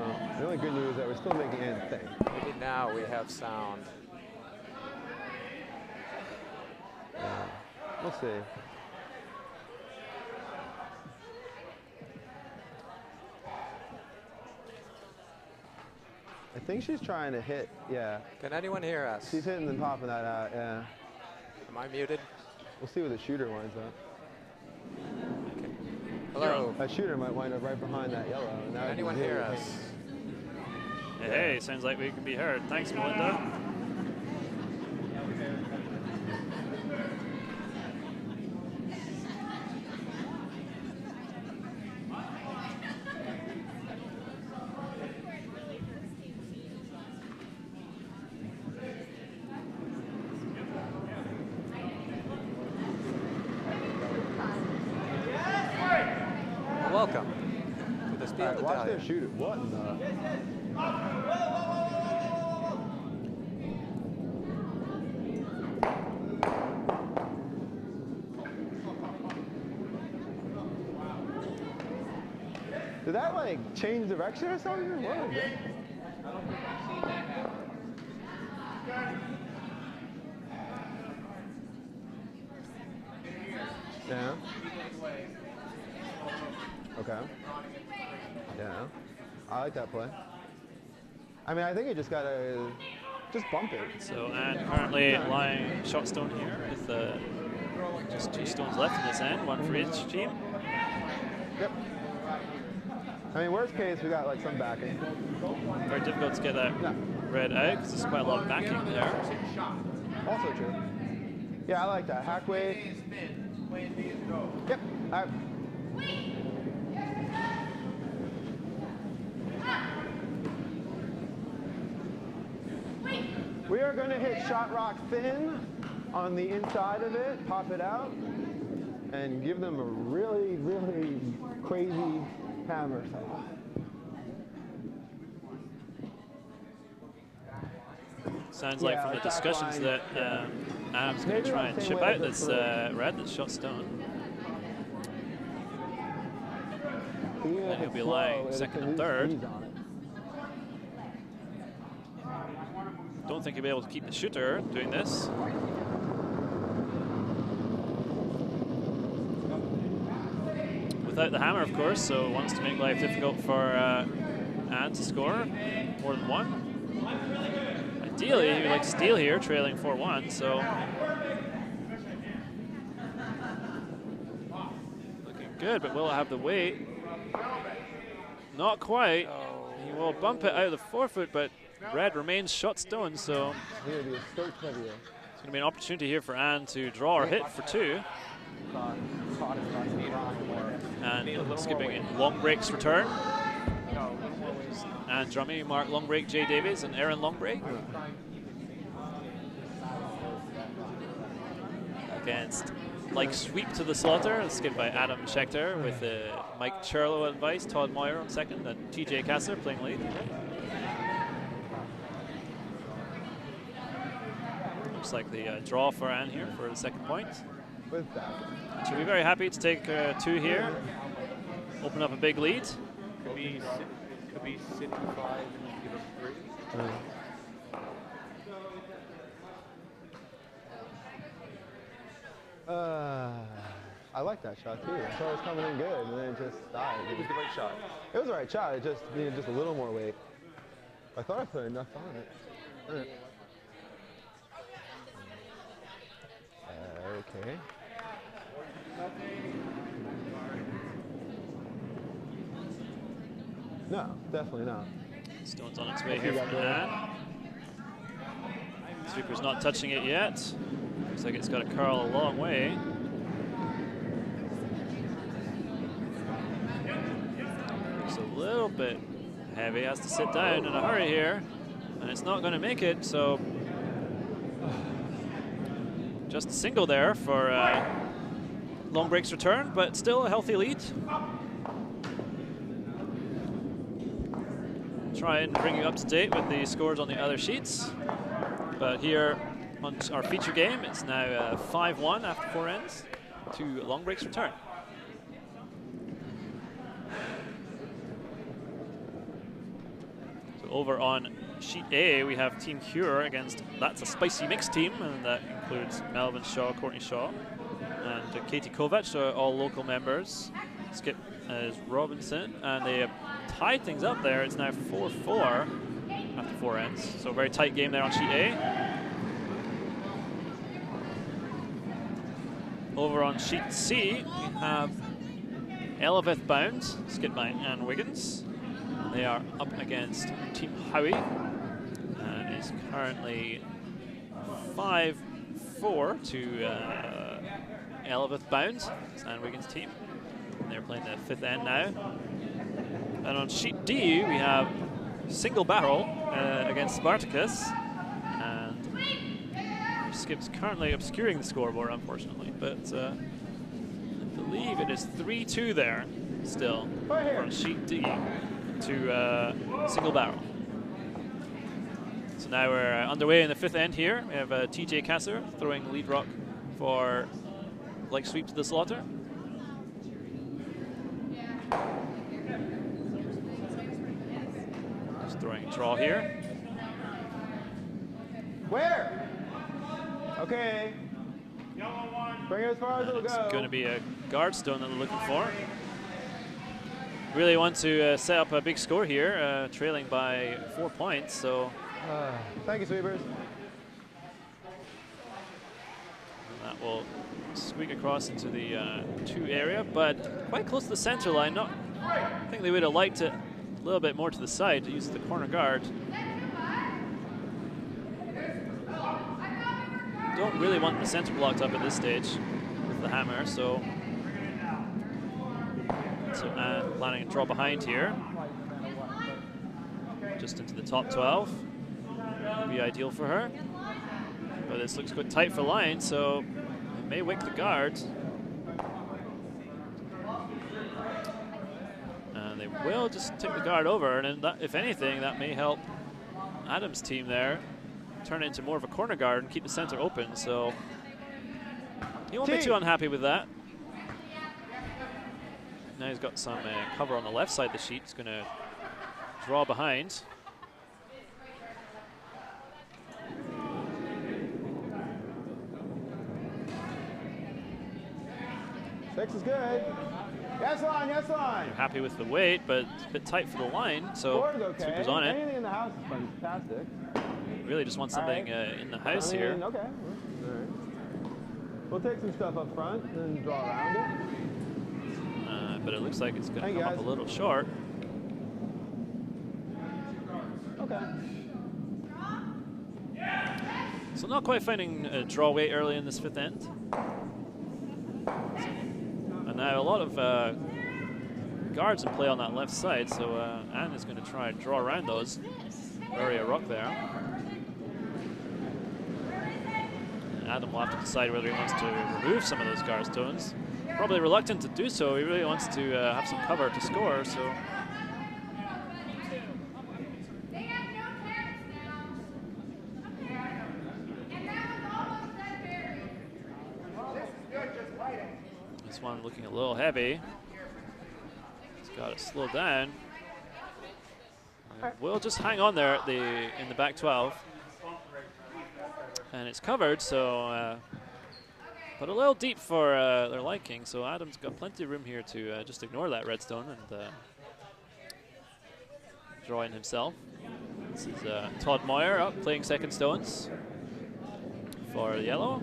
Well, the only good news is that we're still making Ann think. Maybe now we have sound. Yeah. We'll see. I think she's trying to hit, yeah. Can anyone hear us? She's hitting and popping that out, yeah. Am I muted? We'll see where the shooter winds up. Okay. Hello. That shooter might wind up right behind that yellow. And Can anyone hear us? Hey, sounds like we can be heard. Thanks, Melinda. Welcome to the Spiel. Right, watch their shooter. What in the? Did that like change direction or something? What is it? I don't think I've seen that happen. Yeah. Okay. Yeah. I like that play. I mean, I think you just gotta just bump it. So Ann currently lying shot stone here with just 2 stones left in this end, 1 for each team. Yep. I mean, worst case, we got like some backing. Very difficult to get that red out because there's quite a lot of backing there. Also true. Yeah, I like that. Hack weight. Yep. All right. We are going to hit shot rock thin on the inside of it, pop it out, and give them a really, really crazy hammer. Sounds like from the discussions that Adam's going to try and chip out this red that's shot stone. Then he'll be lying second and third. Don't think he'll be able to keep the shooter doing this. Without the hammer, of course, so wants to make life difficult for Ann to score more than 1. Ideally, he would like to steal here, trailing 4-1, so looking good, but will it have the weight? Not quite. He will bump it out of the 4-foot, but red remains shot stone, so it's going to be an opportunity here for Ann to draw or hit for 2. And skipping in long breaks return. And Drummie, Mark long break, Jay Davies, and Aaron long break. Against like sweep to the slaughter, skipped by Adam Schecter with Mike Churlo advice, Todd Moyer on second, and TJ Kasser playing lead. Looks like the draw for Ann here for the second point. She'll be very happy to take 2 here, open up a big lead. Could be 65 and give us 3. I like that shot too. I thought it was coming in good, and then it just died. It was the right shot. It was the right shot. It just needed just a little more weight. I thought I put enough on it. Okay. No, definitely not. Stone's on its way here from Ann. Sweeper's not touching it yet. Looks like it's got to curl a long way. Looks a little bit heavy. Has to sit down in a hurry here, and it's not going to make it. So just a single there for long breaks return, but still a healthy lead. Try and bring you up to date with the scores on the other sheets. But here on our feature game, it's now 5-1 after 4 ends to long breaks return. over on sheet A, we have Team Cure against, that's a spicy mixed team, and that includes Melvin Shaw, Courtney Shaw, and Katie Kovac, all local members. Skip is Robinson, and they have tied things up there. It's now 4-4 after 4 ends, so very tight game there on sheet A. Over on sheet C, we have Eleveth Bound, Skidmine and Wiggins. And they are up against Team Howie. And it's currently 5-4 to Eleveth Bound and Wiggins' team. And they're playing the 5th end now. And on sheet D, we have Single Barrel against Spartacus. And Skip's currently obscuring the scoreboard, unfortunately. But I believe it is 3-2 there still on sheet D to Single Barrel. So now we're underway in the 5th end here. We have TJ Kasser throwing lead rock for like sweep to the slaughter. Just throwing a draw here. Where? Okay. Bring it as far as it'll go. It's going to be a guard stone that they're looking for. Really want to set up a big score here, trailing by 4 points. So thank you, sweepers. That will squeak across into the 2 area, but quite close to the center line. I think they would have liked it a little bit more to the side to use the corner guard. Don't really want the center blocked up at this stage with the hammer, so planning to draw behind here, just into the top 12. Would be ideal for her, but this looks quite tight for line, so it may wick the guard. And they will just take the guard over, and then that, if anything, that may help Adam's team there turn it into more of a corner guard and keep the center open, so he won't be too unhappy with that. Now he's got some cover on the left side of the sheet. He's going to draw behind. Six is good. Yes line, yes line. You're happy with the weight, but it's a bit tight for the line, so okay. Sweeper's on it. Anything in the house is fantastic. Really just want something in the house here. Okay. All right. We'll take some stuff up front and draw around it. But it looks like it's going to come up a little short. Okay. So not quite finding a draw weight early in this 5th end. And now a lot of guards in play on that left side, so Anne is going to try and draw around those. Bury a rock there. And Adam will have to decide whether he wants to remove some of those guard stones. Probably reluctant to do so. He really wants to have some cover to score, so. This one looking a little heavy. He's got to slow down. We'll just hang on there at in the back 12. And it's covered, so but a little deep for their liking, so Adam's got plenty of room here to just ignore that redstone and draw in himself. This is Todd Moyer up playing second stones for yellow.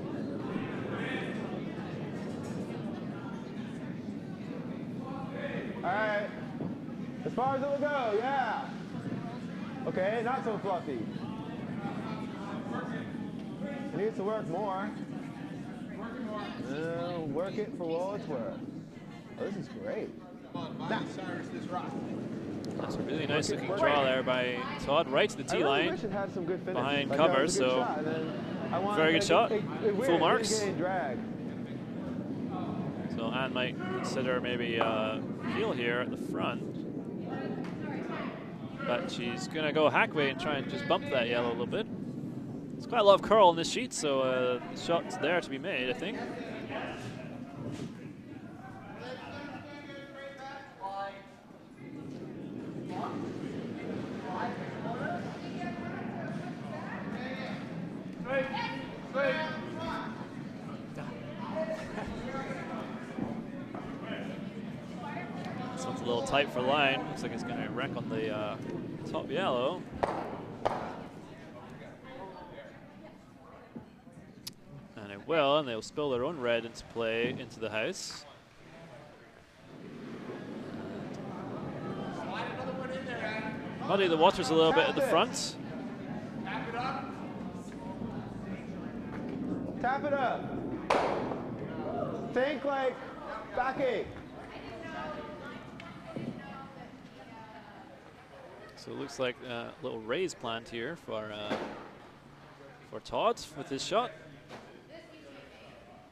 All right. As far as it will go, yeah. Okay, not so fluffy. It needs to work more. Work it for all it's worth. Oh, this is great. That's a really nice looking draw there by Todd, right to the T line, behind cover, so very good shot, full marks. So Anne might consider maybe heel here at the front, but she's gonna go hackway and try and just bump that yellow a little bit. There's quite a lot of curl in this sheet, so the shot's there to be made, I think. This one's a little tight for line. Looks like it's going to wreck on the top yellow. And it will, and they'll spill their own red into play into the house. Muddy the waters a little bit at the front. Tap it up. Think like back 8. So it looks like a little raise planned here for Todd with his shot.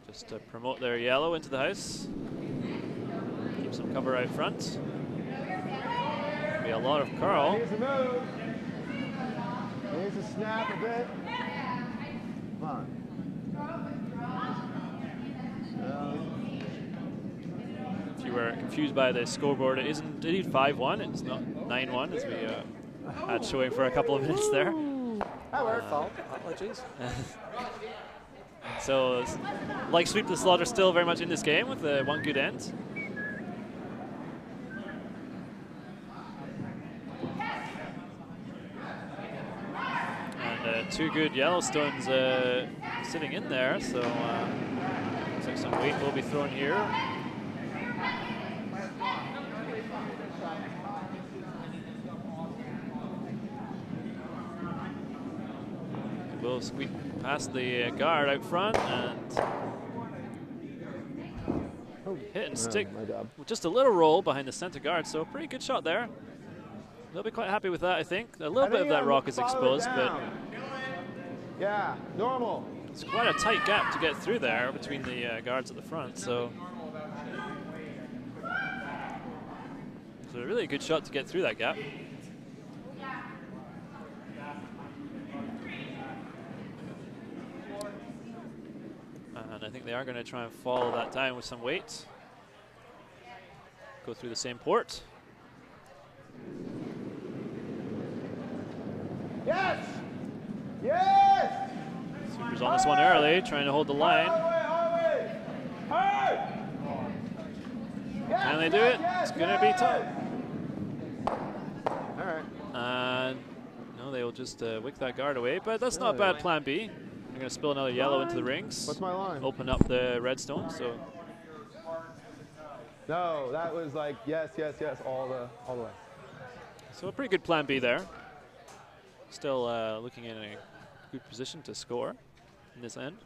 Just to promote their yellow into the house. Keep some cover out front. Be a lot of curl. Here's a move. Here's a snap a bit. Come on. If you were confused by the scoreboard, it isn't indeed 5-1. It's not 9-1 as we had showing for a couple of minutes there. That worked. Apologies. So, like Sweep the Slaughter, still very much in this game with one good end. And 2 good Yellowstones sitting in there, so looks like some weight will be thrown here. Will squeak past the guard out front and hit and stick with just a little roll behind the center guard. So a pretty good shot there. They'll be quite happy with that, I think. A little bit of that rock is exposed, but yeah, normal. It's quite a tight gap to get through there between the guards at the front. So it's a really good shot to get through that gap. And I think they are going to try and follow that down with some weight. Go through the same port. Yes! Yes! Super's on this one early, trying to hold the line. Can they do it? It's going to be tough. All right. And no, they will just wick that guard away, but that's not a bad plan B. They're going to spill another yellow into the rings. What's my line? Open up the redstone. So no, that was like yes, yes, yes, all the way. So a pretty good plan B there. Still looking in a good position to score in this end.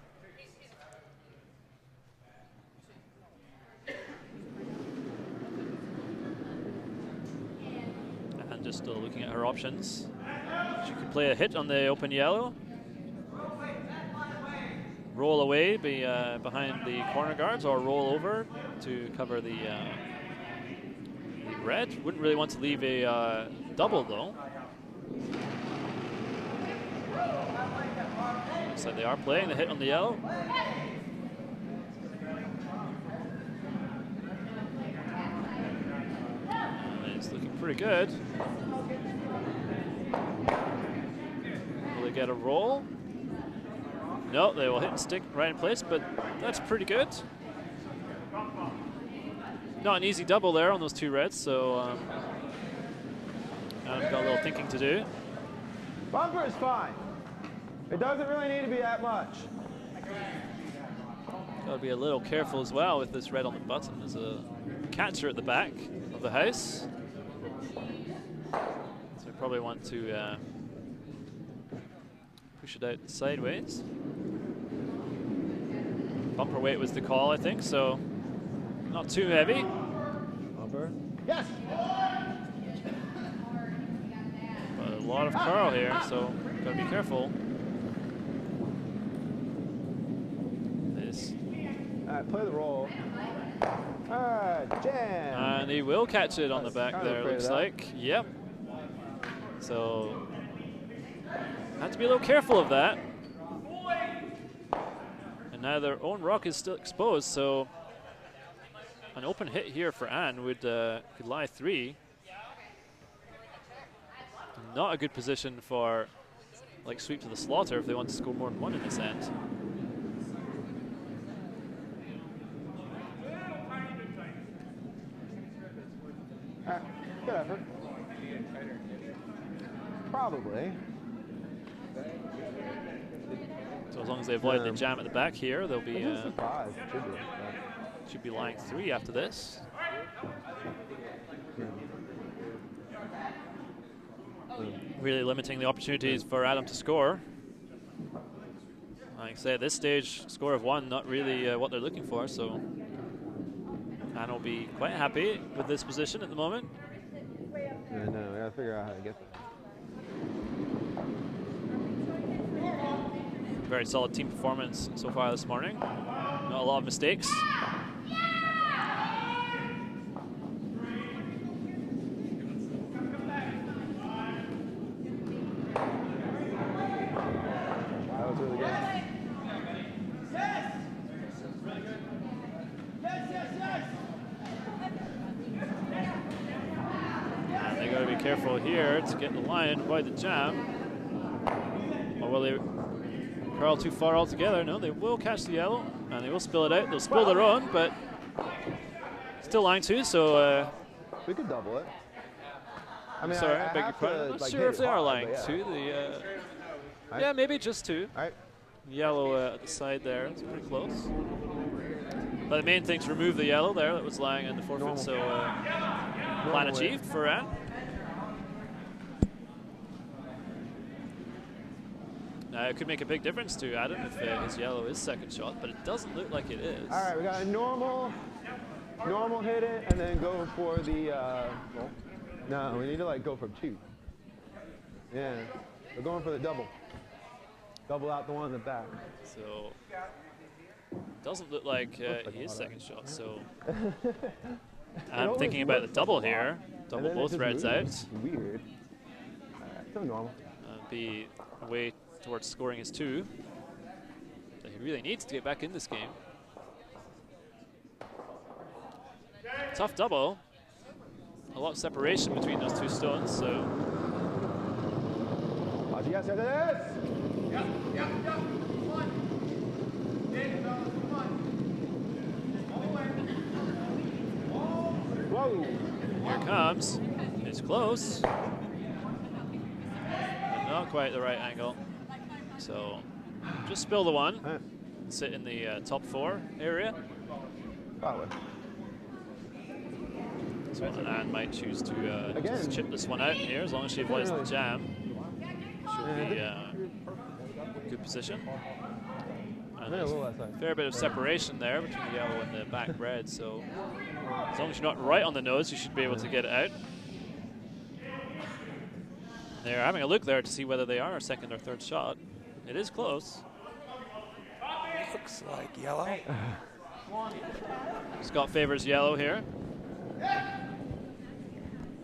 And just still looking at her options. She could play a hit on the open yellow. Roll away behind the corner guards, or roll over to cover the red. Wouldn't really want to leave a double though. Looks like they are playing the hit on the yellow. And it's looking pretty good. Will they get a roll? No, they will hit and stick right in place, but that's pretty good. Not an easy double there on those 2 reds, so Adam's got a little thinking to do. Bumper is fine. It doesn't really need to be that much. Got to be a little careful as well with this red on the button. There's a catcher at the back of the house. So we probably want to push it out sideways. Bumper weight was the call, I think, so not too heavy. Bumper. Yes! But a lot of curl here, so got to be careful. All right, play the roll. All right, jam. And he will catch it on the back there, looks like. Yep. So, have to be a little careful of that. And now their own rock is still exposed, so an open hit here for Anne would could lie 3. Not a good position for like Sweep to the Slaughter if they want to score more than 1 in this end. Good effort. Probably. So as long as they avoid the jam at the back here, they'll be surprised. should be lying 3 after this. Really limiting the opportunities for Adam to score. Like I say, at this stage, score of 1, not really what they're looking for, so Adam will be quite happy with this position at the moment. Yeah, no, we gotta figure out how to get there. Very solid team performance so far this morning. Not a lot of mistakes. That was really good. And they gotta be careful here to get the line, avoid the jam. Or will they curl too far altogether? No, they will catch the yellow and they will spill it out. They'll spill their own, but still line 2, so we could double it. I mean, sorry, I beg your pardon. I'm not sure if they are lying 2. Yeah, maybe just 2. Right. Yellow at the side there, it's pretty close. But the main thing is remove the yellow there that was lying in the forfeit, so plan achieved for Ann. Now it could make a big difference to Adam if his yellow is second shot, but it doesn't look like it is. All right, we got a normal hit it, and then go for the. No, we need to like go for 2. Yeah, we're going for the double. Double out the one in the back. So doesn't look like his second shot. So I'm thinking about the double here. Double both reds out. Weird. So normal. Be a way towards scoring his 2. That he really needs to get back in this game. Tough double. A lot of separation between those 2 stones, so. Yes, yes, yes. Whoa. Here it comes. It's close. But not quite the right angle. So just spill the 1. Sit in the top 4 area. Probably. So Anne might choose to just chip this one out here as long as she avoids the jam. She'll be good position. And there's a fair bit of separation there between the yellow and the back red, so as long as you're not right on the nose, you should be able to get it out. They're having a look there to see whether they are a second or third shot. It is close. Looks like yellow. Scott favors yellow here.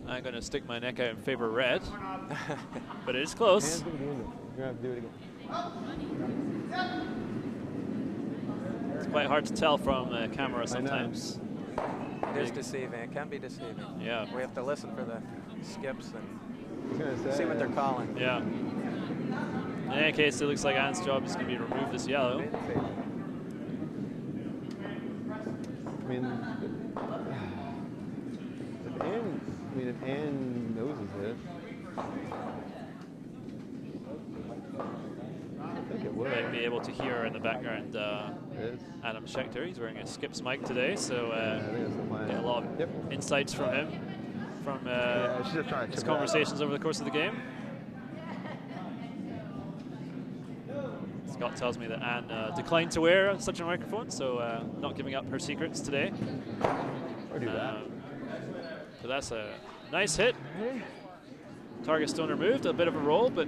I'm going to stick my neck out and favor red, but it is close. You're going to have to do it again. It's quite hard to tell from the camera sometimes. It is deceiving. It can be deceiving. Yeah. We have to listen for the skips and Say, see what they're calling. Yeah. In any case, it looks like Anne's job is going to be to remove this yellow. I mean, if Anne noses it, I think it would. Might be able to hear in the background Adam Schecter. He's wearing a Skips mic today, so get a lot of insights from him from his conversations over the course of the game. Scott tells me that Anne declined to wear such a microphone, so not giving up her secrets today. Or do that. So that's a nice hit. Target stone removed, a bit of a roll, but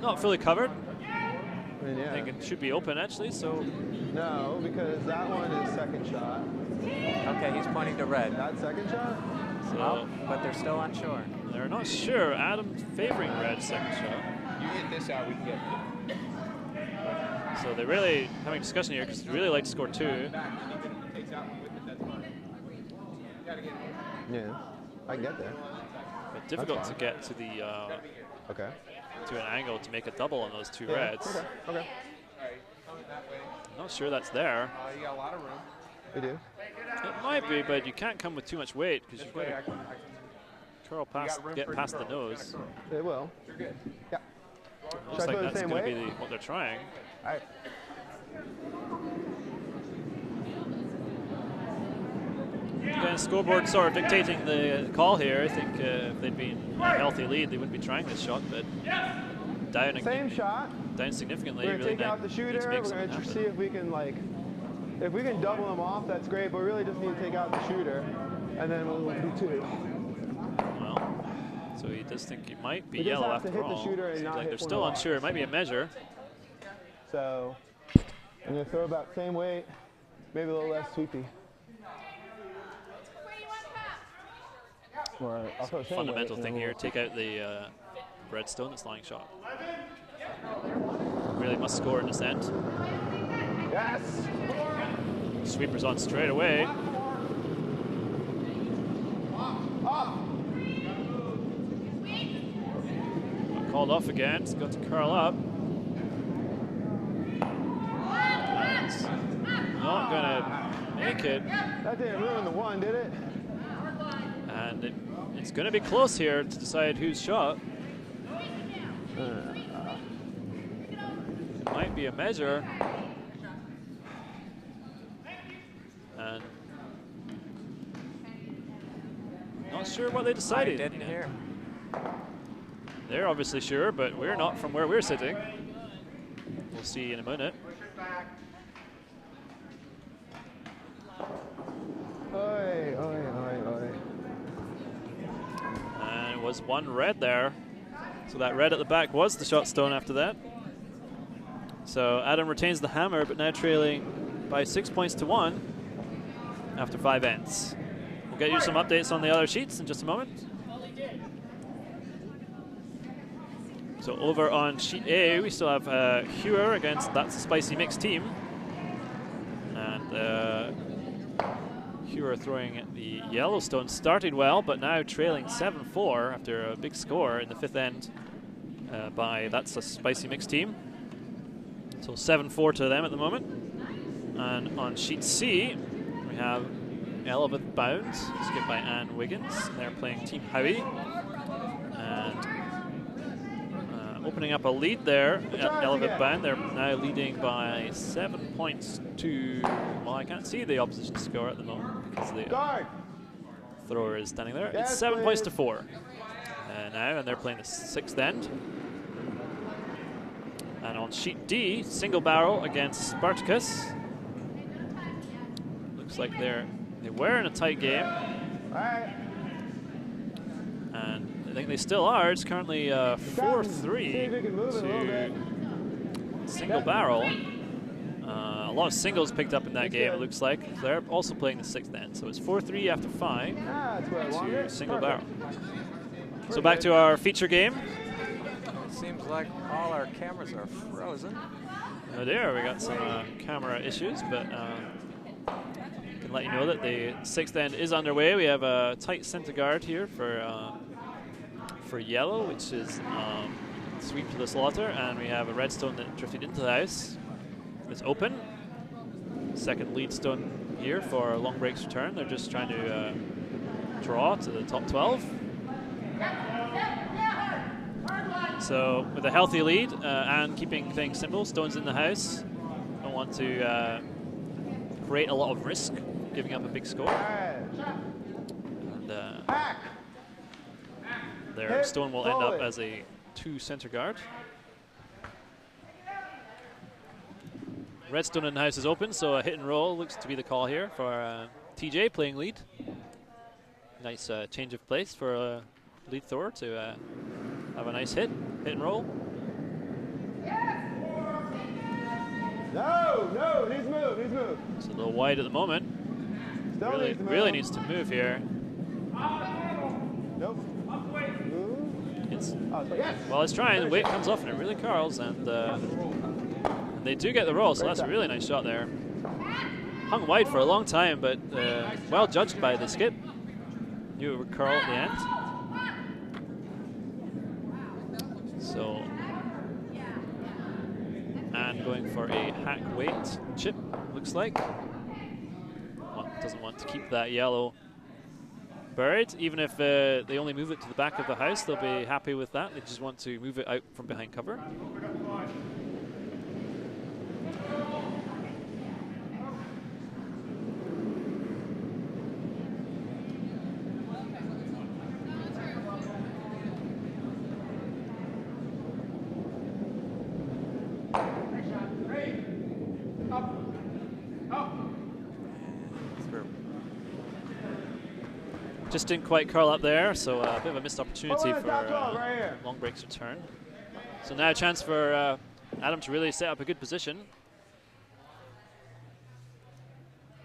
not fully covered. I mean, yeah. I think it should be open actually, so. No, because that one is second shot. Okay, he's pointing to red. That second shot? So but they're still unsure. they're not sure. Adam's favoring red second shot. You get this out, we can get. So they're really having a discussion here because they really like to score 2. Yeah, I can get there. But difficult to get to the to an angle to make a double on those 2 reds. Okay. Not sure that's there. You got a lot of room. We do. It might be, but you can't come with too much weight because you've got Wait, I to can curl past, get past the nose. It will. You're good. Yeah. Looks I like put it the that's same going to way? be what they're trying. All right. Again, scoreboard sort of dictating the call here. I think if they'd been a healthy lead, they wouldn't be trying this shot, but down Same shot. down significantly. We're gonna Really take out the need shooter. to We're make gonna something happen. see if we can if we can double them off, that's great. But we really just need to take out the shooter, and then we'll do two. Well, so he does think he might be We just yellow have to after hit the all. shooter and Seems not like hit they're one still of unsure. It might be a measure. So I'm gonna throw about the same weight, maybe a little less sweepy. Or I'll throw same Fundamental weight thing and here: then take out the redstone that's lying shot. Really must score in this end. Yes. Sweeper's on straight away. Called off again. He's got to curl up. That's not going to make it. That didn't ruin the one, did it? And it's going to be close here to decide whose shot. It might be a measure. And not sure what they I decided. didn't hear. They're obviously sure, but we're not from where we're sitting. We'll see in a minute. Oi, oi, oi, oi. And it was one red there. So that red at the back was the shot stone after that. So Adam retains the hammer, but now trailing by 6 points to 1 after 5 ends. We'll get you some updates on the other sheets in just a moment. So over on sheet A, we still have Hewer against That's a Spicy Mix team. And Hewer throwing at the Yellowstone started well, but now trailing 7-4 after a big score in the 5th end by That's a Spicy Mix team. So 7-4 to them at the moment. And on sheet C, we have Elevate Bound, skipped by Ann Wiggins. They're playing Team Howie. And opening up a lead there at Elevate Bound. They're now leading by 7 points to, well, I can't see the opposition score at the moment because the thrower is standing there. Yes, it's 7 points to please. 4 now, and they're playing the 6th end. And on sheet D, Single Barrel against Spartacus. Looks like they were in a tight game. All right. And I think they still are. It's currently 4-3 See if we can move it a little bit. to Single Barrel. A lot of singles picked up in that game, it looks like. They're also playing the 6th end. So it's 4-3 after 5 That's where I wanted to it. Single Perfect. Barrel. So back to our feature game. It seems like all our cameras are frozen. Oh dear, we got some camera issues, but can let you know that the 6th end is underway. We have a tight center guard here for yellow, which is sweep to the slaughter, and we have a redstone that drifted into the house. It's open. Second lead stone here for Long Break's return. They're just trying to draw to the top 12. So with a healthy lead and keeping things simple, stones in the house. Don't want to create a lot of risk, giving up a big score. And their stone will end up as a 2 center guard. Redstone in the house is open, so a hit and roll looks to be the call here for TJ playing lead. Nice change of place for a lead thrower to have a nice hit and roll. No, needs to move. It's a little wide at the moment. Still Really, needs to move. really needs to move here. Nope. Move. It's, Yes. well, it's trying. The weight comes off and it really curls, and they do get the roll, so that's a really nice shot there. Hung wide for a long time, but well judged by the skip. Knew it would curl at the end. So, and going for a hack weight chip, looks like. doesn't want to keep that yellow buried. Even if they only move it to the back of the house, they'll be happy with that. They just want to move it out from behind cover. Just didn't quite curl up there, so a bit of a missed opportunity for long break's return. So now a chance for Adam to really set up a good position.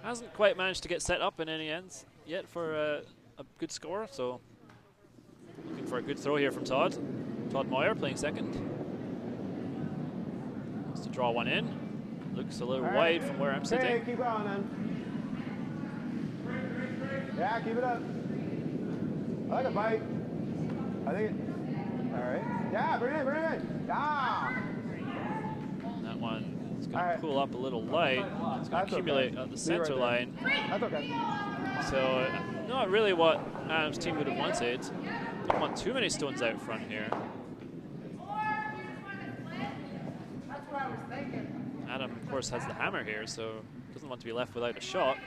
Hasn't quite managed to get set up in any ends yet for a good score, so looking for a good throw here from Todd. Todd Moyer playing second. Wants to draw one in. Looks a little wide from where I'm sitting. Hey, keep going then. Yeah, keep it up. I like a bite. I think it, all right. Yeah, bring it in, bring it in. Yeah. That one is going to pull up a little light. It's going to accumulate at the center line. That's okay. So not really what Adam's team would have wanted. Don't want too many stones out front here. Adam, of course, has the hammer here, so doesn't want to be left without a shot.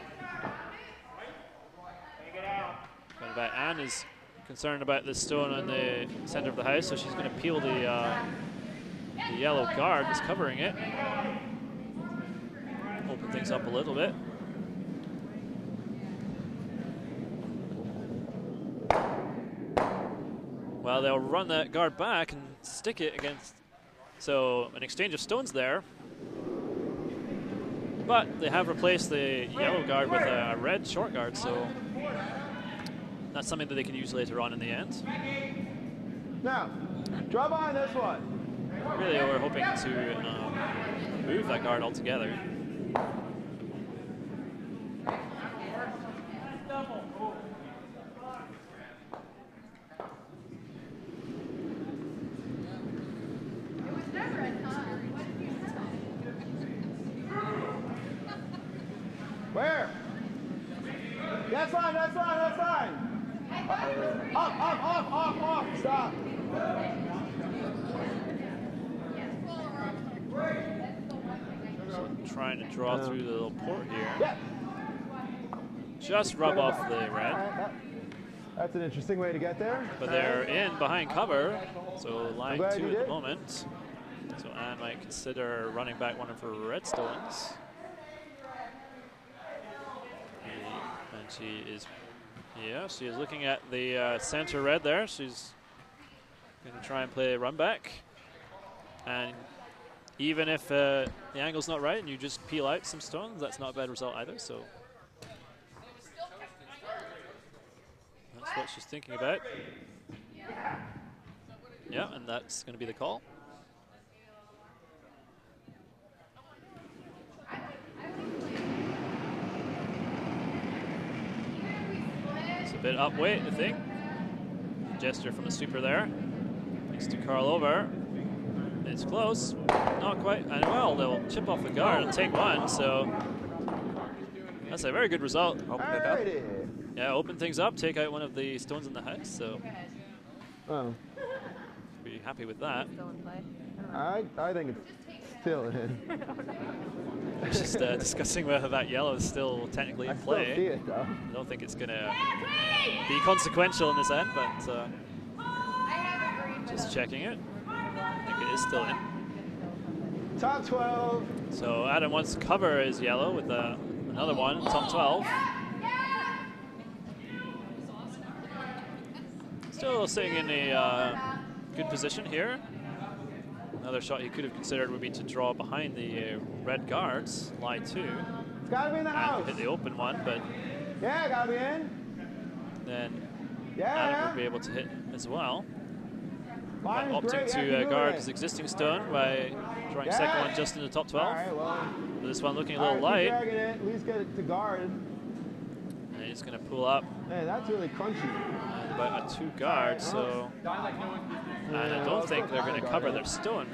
But Anne is concerned about this stone on the center of the house, so she's going to peel the yellow guard that's covering it. Open things up a little bit. Well, they'll run that guard back and stick it against. So an exchange of stones there. But they have replaced the yellow guard with a red short guard, so that's something that they can use later on in the end. Now, draw behind this one. Really, we're hoping to move that guard altogether. Where? That's fine, that's fine, that's fine. Off, stop. So trying to draw through the little port here. Yeah. Just rub off the red. That's an interesting way to get there. But they're in behind cover, so line 2 at the did. moment. So Anne might consider running back one of her red stones. And she is, yeah, she is looking at the center red there. She's going to try and play a run back. And even if the angle's not right and you just peel out some stones, that's not a bad result either. So that's what she's thinking about. Yeah, and that's going to be the call. It's a bit up weight, I think. Gesture from the sweeper there. Needs to curl over. It's close. Not quite. And well, they'll chip off the guard and take one, so that's a very good result. Open it up. Yeah, open things up, take out one of the stones in the house, so be happy with that. I think it's still in. Just discussing whether that yellow is still technically in play. I still see it, though. I don't think it's going to be consequential in this end, but just checking it. I think it is still in. Top 12. So Adam wants to cover his yellow with another one, top 12. Still sitting in a good position here. Another shot he could have considered would be to draw behind the red guards, lie 2. It's got to be in the And house. hit the open one, but Yeah, got to be in. then Yeah. Adam would be able to hit as well. But Mine's opting great. Yeah, to keep guard moving. his existing stone by drawing second one just in the top 12. All right, well. This one looking a All little right, light. keep dragging it. At least get it to guard. And he's going to pull up Man, that's really crunchy. and about a 2 guard, so and I don't think they're going to cover their stone.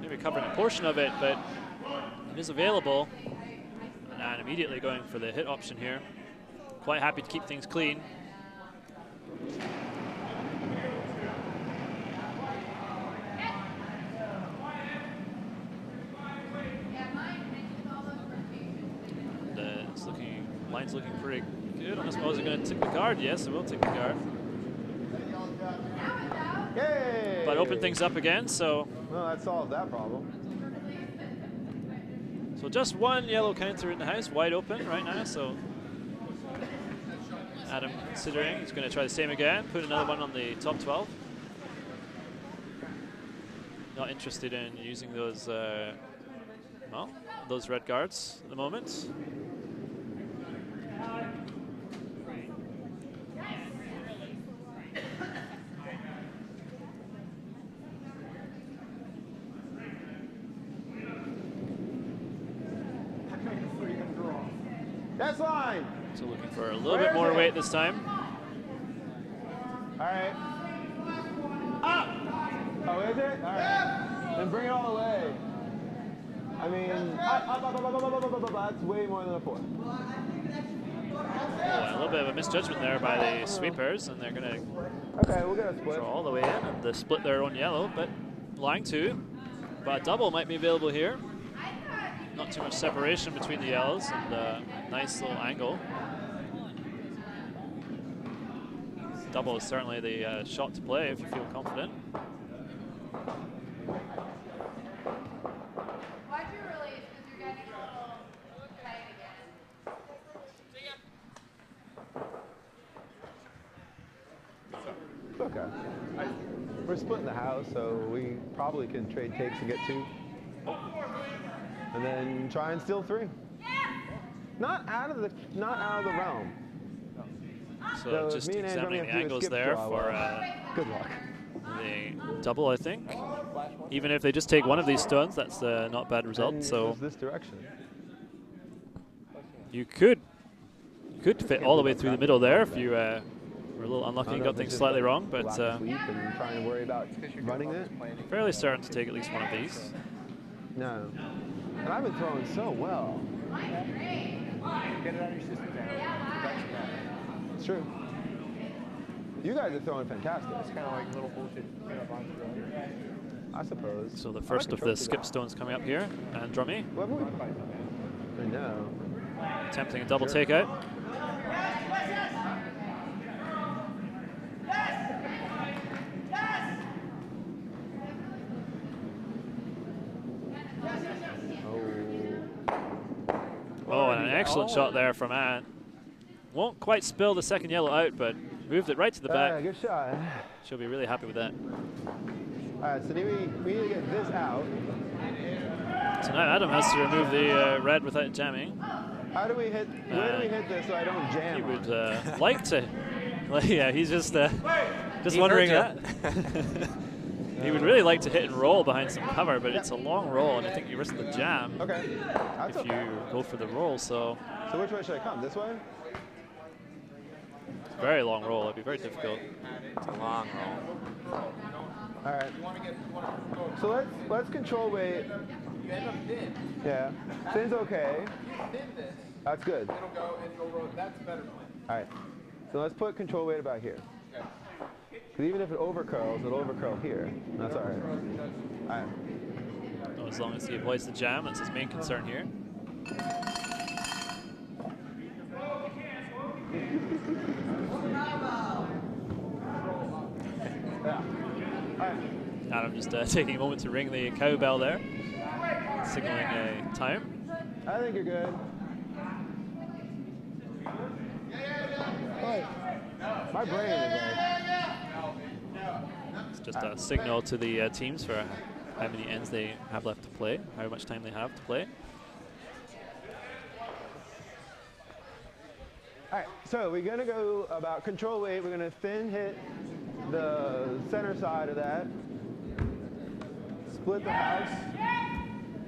Maybe covering a portion of it, but it is available. and immediately going for the hit option here. Quite happy to keep things clean. And line's looking pretty good on this one. Is it going to take the guard? Yes, it will take the guard. Yay! But open things up again, so. Well, that solved that problem. So just one yellow counter in the house, wide open right now, so. Adam considering he's going to try the same again, put another one on the top 12. Not interested in using those, well, those red guards at the moment. That's line. So looking for a little bit more weight this time. All right. Up. Oh, is it? All right. Then bring it all the way. I mean, up. That's way more than a 4. Oh, a little bit of a misjudgment there by the sweepers, and they're going to okay, we'll get a split. throw all the way in, and they split their own yellow, but line 2. But a double might be available here. Not too much separation between the yellows, and a nice little angle. Double is certainly the shot to play if you feel confident. Okay. We're splitting the house, so we probably can trade takes and get 2. And then try and steal 3. Not out of the realm. So just examining the angles there for good luck. the double, I think. Even if they just take one of these stones, that's not a bad result. And so this direction. you could fit all the way through the middle there if you were a little unlucky and got things slightly wrong, but and trying to worry about running it. fairly certain to take at least one of these. No. And I've been throwing so well. Get it out of your system now. It's true. You guys are throwing fantastic. It's kind of like little bullshit. I suppose. So the first of the skip stones coming up here, and Drummie No. attempting a double takeout. Oh, and an excellent shot there from Anne. Won't quite spill the second yellow out, but moved it right to the back. Good shot. She'll be really happy with that. All right, so we need to get this out. So now Adam has to remove the red without jamming. How do we hit? Where do we hit this so I don't jam? He would like to. Yeah, he's just wondering that. He would really like to hit and roll behind some cover, but it's a long roll, and I think you risk the jam if you go for the roll. So which way should I come? This way? It's a very long roll. It'd be very difficult. It's a long roll. All right. So let's control weight. Yeah. Thin's okay. That's good. It'll go and you'll roll. That's a better plan. All right. So let's put control weight about here. Okay. Because even if it overcurls, it'll overcurl here. That's all right. All right. So as long as he avoids the jam, that's his main concern here. Yeah. All right. Adam just taking a moment to ring the cowbell there, signaling a time. I think you're good. Oh, my brain is like. It's just a signal to the teams for how many ends they have left to play, how much time they have to play. All right, so we're gonna go about control weight. We're gonna thin hit the center side of that, split the house,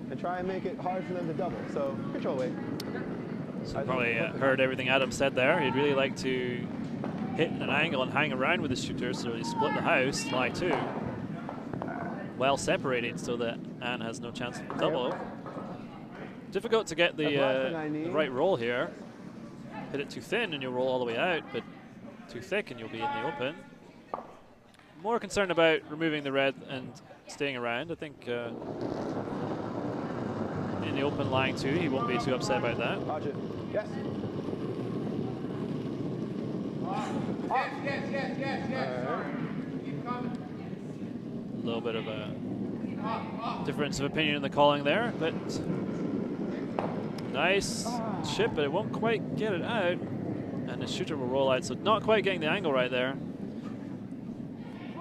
and try and make it hard for them to double. So control weight. So you probably heard everything Adam said there. He'd really like to hit an angle and hang around with the shooter, so he split the house, lie 2. Well separated so that Anne has no chance of double. Difficult to get That's the last thing I the need. right roll here. Hit it too thin and you'll roll all the way out, but too thick and you'll be in the open. More concerned about removing the red and staying around. I think in the open lying too, he won't be too upset about that. Watch it. Yes. Yes. Keep coming. A little bit of a difference of opinion in the calling there, but nice chip, but it won't quite get it out. And the shooter will roll out, so not quite getting the angle right there.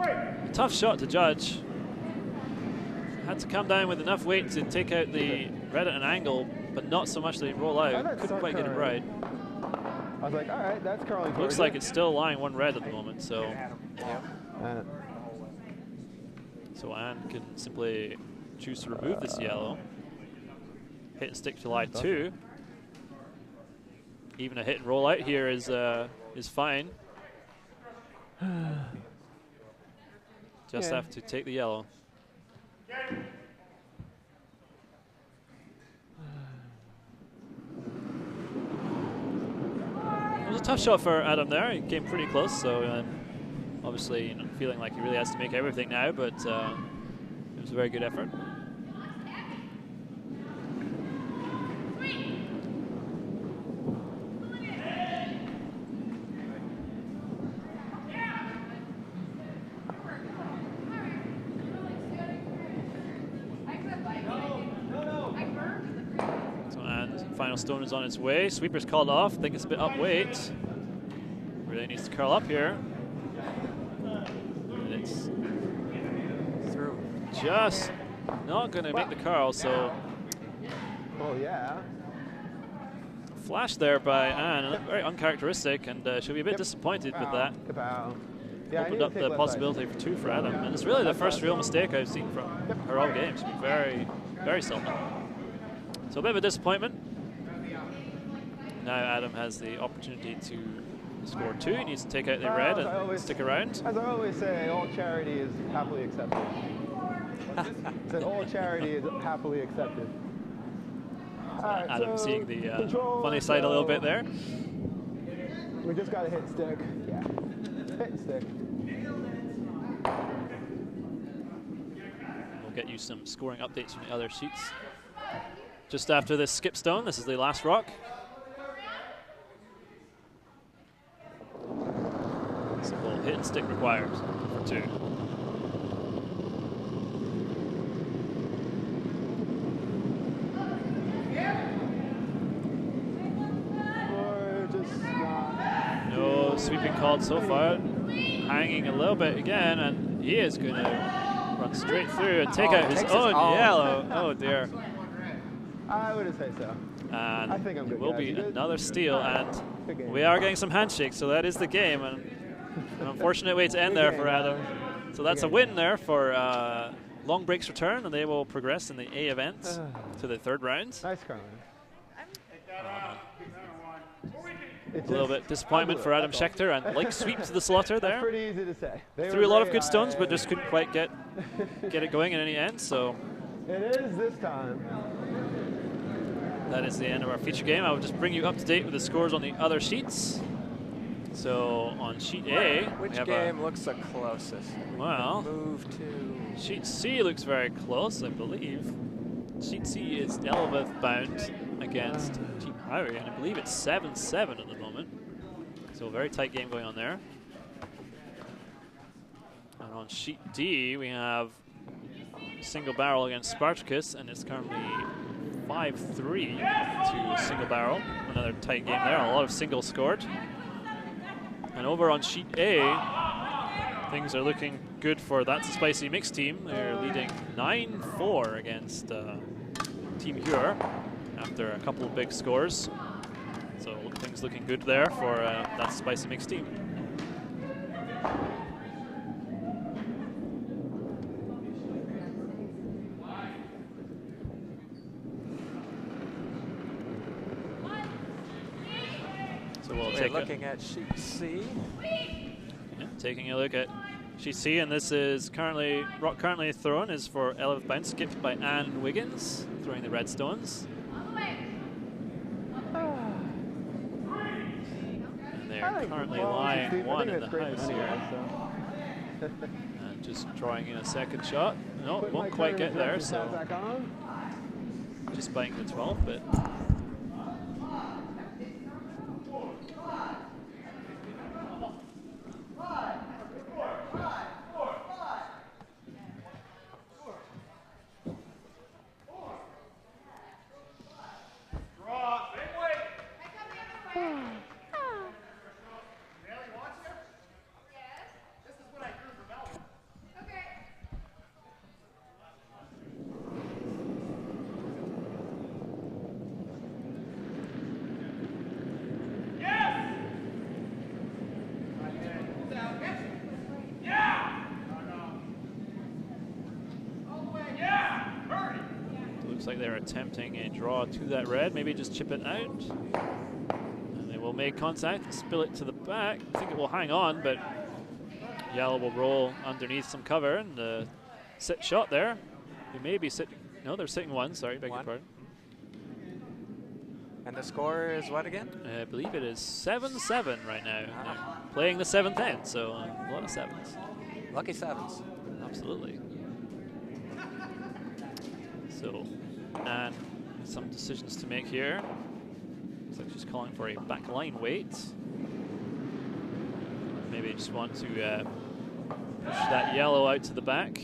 A tough shot to judge. Had to come down with enough weight to take out the red at an angle, but not so much that he roll out. Couldn't quite get it right. I was like, all right, that's curling. Looks like it's still lying one red at the moment, so so Anne can simply choose to remove this yellow. Hit and stick to lie 2. Even a hit and roll out here is fine. Just have to take the yellow. It was a tough shot for Adam there. He came pretty close, so obviously not feeling like he really has to make everything now, but it was a very good effort. Final stone is on its way. Sweeper's called off. I think it's a bit up weight. Really needs to curl up here. And it's through. Just not going to make the curl, so. Oh, yeah. Flash there by Anne. Very uncharacteristic, and she'll be a bit disappointed with that. Yeah, opened up the possibility for 2 for Adam. And it's really the first real mistake I've seen from her all game. She's been very, very seldom. So a bit of a disappointment. Now Adam has the opportunity to score 2. He needs to take out the red and stick around. As I always say, all charity is happily accepted. I said all charity is happily accepted. Right, Adam so seeing the control, funny side a little bit there. We just got to hit stick. Yeah, hit stick. We'll get you some scoring updates from the other sheets. Just after this skip stone, this is the last rock. Simple hit and stick required for 2. No sweeping called so far. Hanging a little bit again, and he is going to run straight through and take out his own yellow. Oh dear. I would say so. And I think I'm good. It will be another steal, and we are getting some handshakes, so that is the game. And an unfortunate way to end there for Adam. So that's a win there for Long Break's return, and they will progress in the A event to the 3rd round. Nice curling. A little bit disappointment for Adam Schecter, and like sweep to the slaughter there. That's pretty easy to say. Threw a lot of good stones, but just couldn't quite get it going in any end. So it is this time. That is the end of our feature game. I will just bring you up to date with the scores on the other sheets. So on sheet A, which game looks the closest? Well, move to sheet C looks very close, I believe. Sheet C is Elveth bound against Team Howie, and I believe it's 7-7 at the moment. So a very tight game going on there. And on sheet D, we have Single Barrel against Spartacus, and it's currently 5-3 to Single Barrel. Another tight game there, a lot of singles scored. And over on sheet A, things are looking good for That's a Spicy Mixed team. They're leading 9-4 against Team Hure after a couple of big scores. So things looking good there for That's a Spicy Mixed team. So we'll take looking at sheet C. Yeah, taking a look at sheet C, and this is currently thrown is for Elveth bound, skipped by Anne Wiggins, throwing the red stones. currently well, lying Steve, I one think in the that's great house anyway, here. so. And just drawing in a second shot. No, Put my won't quite get there, tournament director's hat so back on. just biting the 12 bit. Looks like they're attempting a draw to that red. Maybe just chip it out. And they will make contact, spill it to the back. I think it will hang on, but yellow will roll underneath some cover and sit shot there. They may be sitting. No, they're sitting one. Sorry, beg your pardon. And the score is what again? I believe it is 7-7 right now. They're playing the 7th end, so a lot of sevens. Lucky sevens. Absolutely. So, and some decisions to make here. Looks like she's calling for a back line wait. Maybe just want to push that yellow out to the back.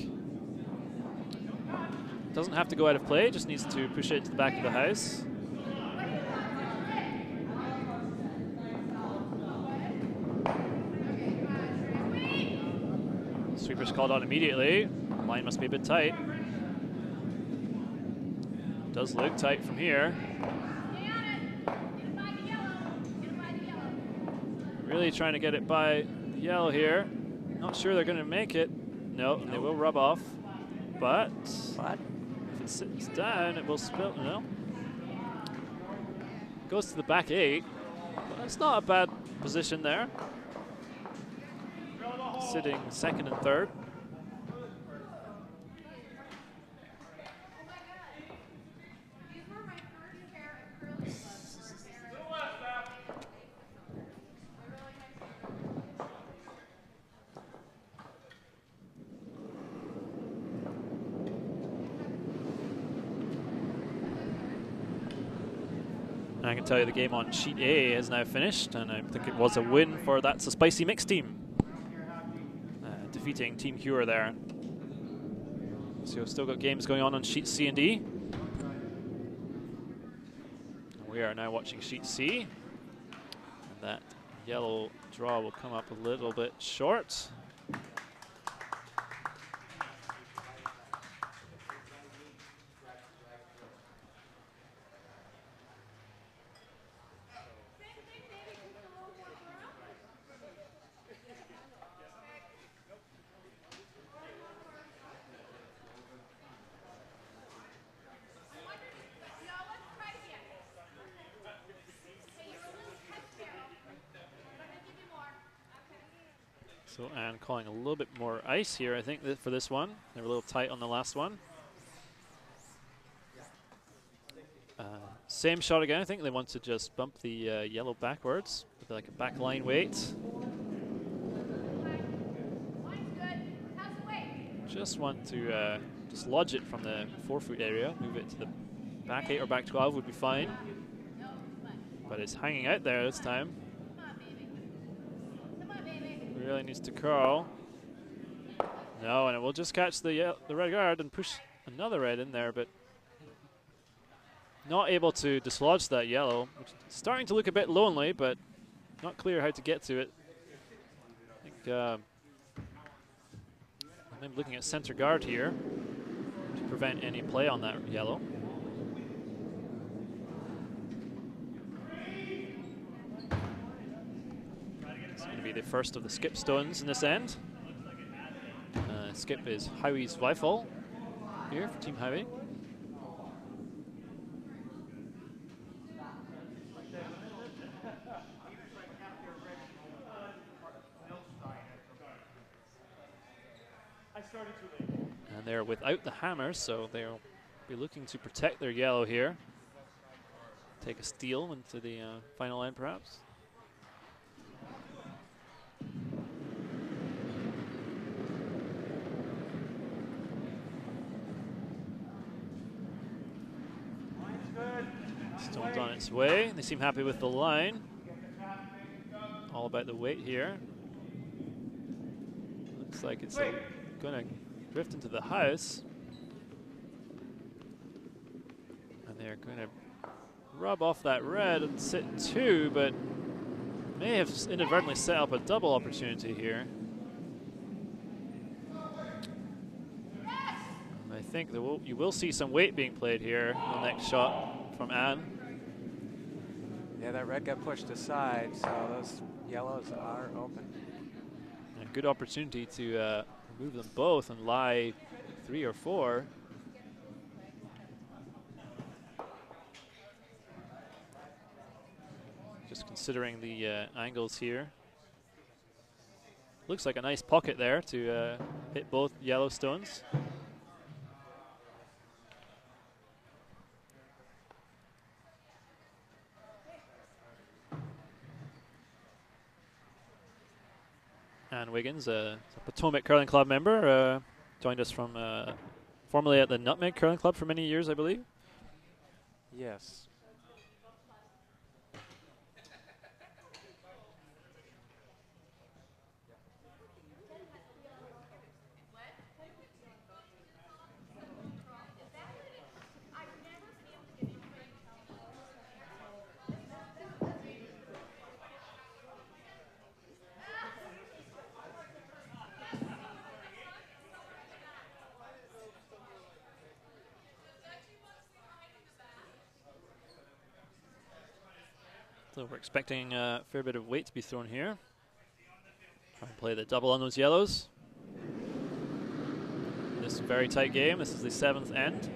Doesn't have to go out of play, just needs to push it to the back of the house. Sweeper's called on immediately. Line must be a bit tight. Does look tight from here. Really trying to get it by the yellow here. Not sure they're going to make it. No, they will rub off. But if it sits down, it will spill. No. Goes to the back 8. But that's not a bad position there. Sitting second and third. I can tell you the game on sheet A has now finished, and I think it was a win for That's a Spicy Mix team. Defeating Team Cure there. So we've still got games going on sheet C and D. We are now watching sheet C. And that yellow draw will come up a little bit short. So Anne calling a little bit more ice here, I think, for this one. They were a little tight on the last one. Same shot again. I think they want to just bump the yellow backwards with like a back line weight. Just want to just lodge it from the 4-foot area, move it to the back 8 or back 12 would be fine. But it's hanging out there this time. Really needs to curl. No, and it will just catch the red guard and push another red in there, but not able to dislodge that yellow, which is starting to look a bit lonely, but not clear how to get to it. I think I'm looking at center guard here to prevent any play on that yellow. The first of the skip stones in this end. Skip is Howie's Zweifel here for Team Howie. And they're without the hammers, so they'll be looking to protect their yellow here. Take a steal into the final end, perhaps. Stone's on its way. They seem happy with the line. All about the weight here. Looks like it's going to drift into the house. And they're going to rub off that red and sit 2, but may have inadvertently set up a double opportunity here. And I think you will see some weight being played here in the next shot from Anne. Yeah, that red got pushed aside, so those yellows are open. A good opportunity to remove them both and lie 3 or 4. Just considering the angles here. Looks like a nice pocket there to hit both yellow stones. Anne Wiggins, a Potomac Curling Club member, joined us from formerly at the Nutmeg Curling Club for many years, I believe. Yes. So we're expecting a fair bit of weight to be thrown here. Try and play the double on those yellows. This is a very tight game. This is the 7th end.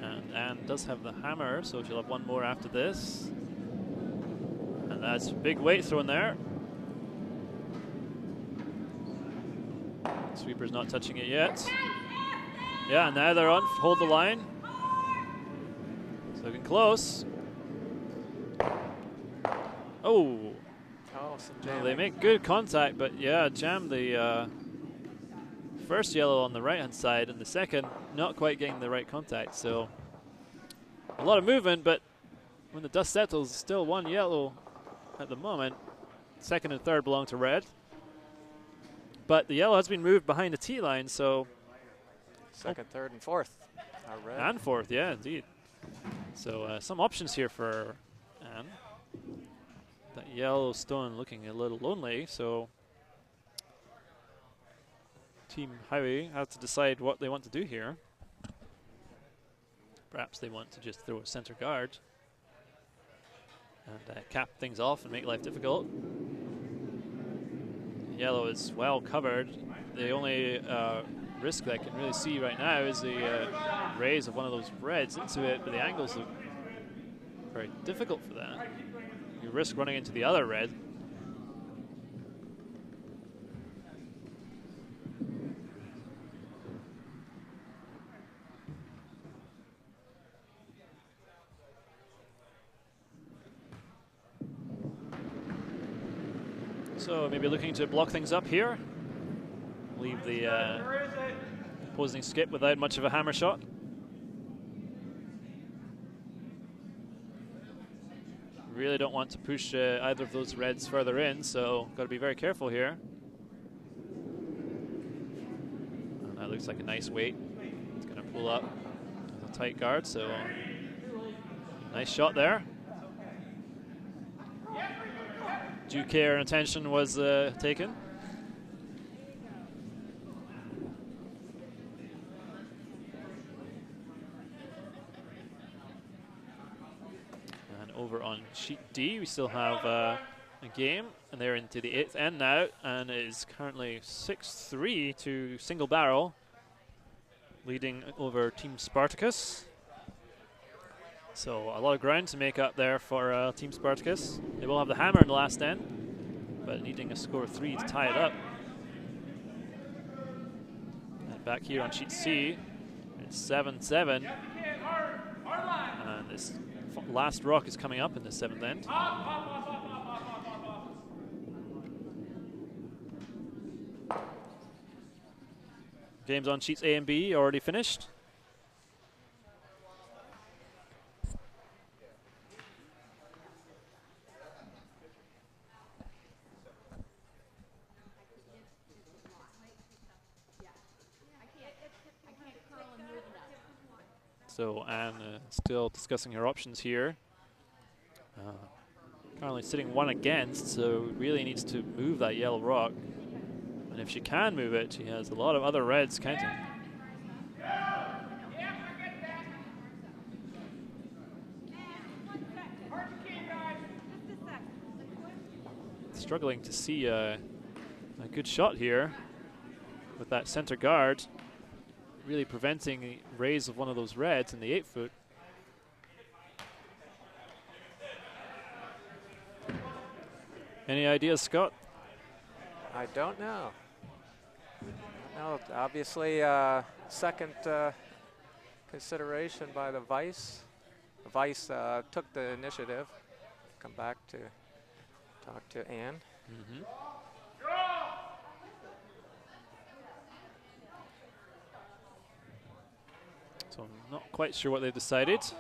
And Anne does have the hammer, so she'll have one more after this. And that's big weight thrown there. Sweeper's not touching it yet. Yeah, now they're on. Hold the line. It's looking close. Oh, well, they make good contact, but yeah, jam the first yellow on the right-hand side, and the second not quite getting the right contact. So a lot of movement, but when the dust settles, still one yellow at the moment. Second and third belong to red, but the yellow has been moved behind the tee line, so Second, third, and fourth are red. and fourth, yeah, indeed. So some options here for Anne. That yellow stone looking a little lonely, so Team Howie has to decide what they want to do here. Perhaps they want to just throw a center guard and cap things off and make life difficult. Yellow is well covered. The only risk that I can really see right now is the raise of one of those reds into it, but the angles look very difficult for that. You risk running into the other red. So maybe looking to block things up here. Leave the opposing skip without much of a hammer shot. Really don't want to push either of those reds further in, so got to be very careful here. And that looks like a nice weight. It's going to pull up with a tight guard, so nice shot there. Due care and attention was taken. Over on sheet D, we still have a game, and they're into the 8th end now, and it is currently 6-3 to single barrel, leading over Team Spartacus. So a lot of ground to make up there for Team Spartacus. They will have the hammer in the last end, but needing a score of 3 to tie it up. And back here on sheet C, it's 7-7, and this last rock is coming up in the 7th end. Games on sheets A and B already finished. So Anne still discussing her options here. Currently sitting 1 against, so really needs to move that yellow rock. And if she can move it, she has a lot of other reds counting. Struggling to see a good shot here with that center guard, really preventing the raise of one of those reds in the 8-foot. Any ideas, Scott? I don't know. No, obviously, second consideration by the Vice. The Vice took the initiative. Come back to talk to Anne. Mm-hmm. So I'm not quite sure what they decided. It's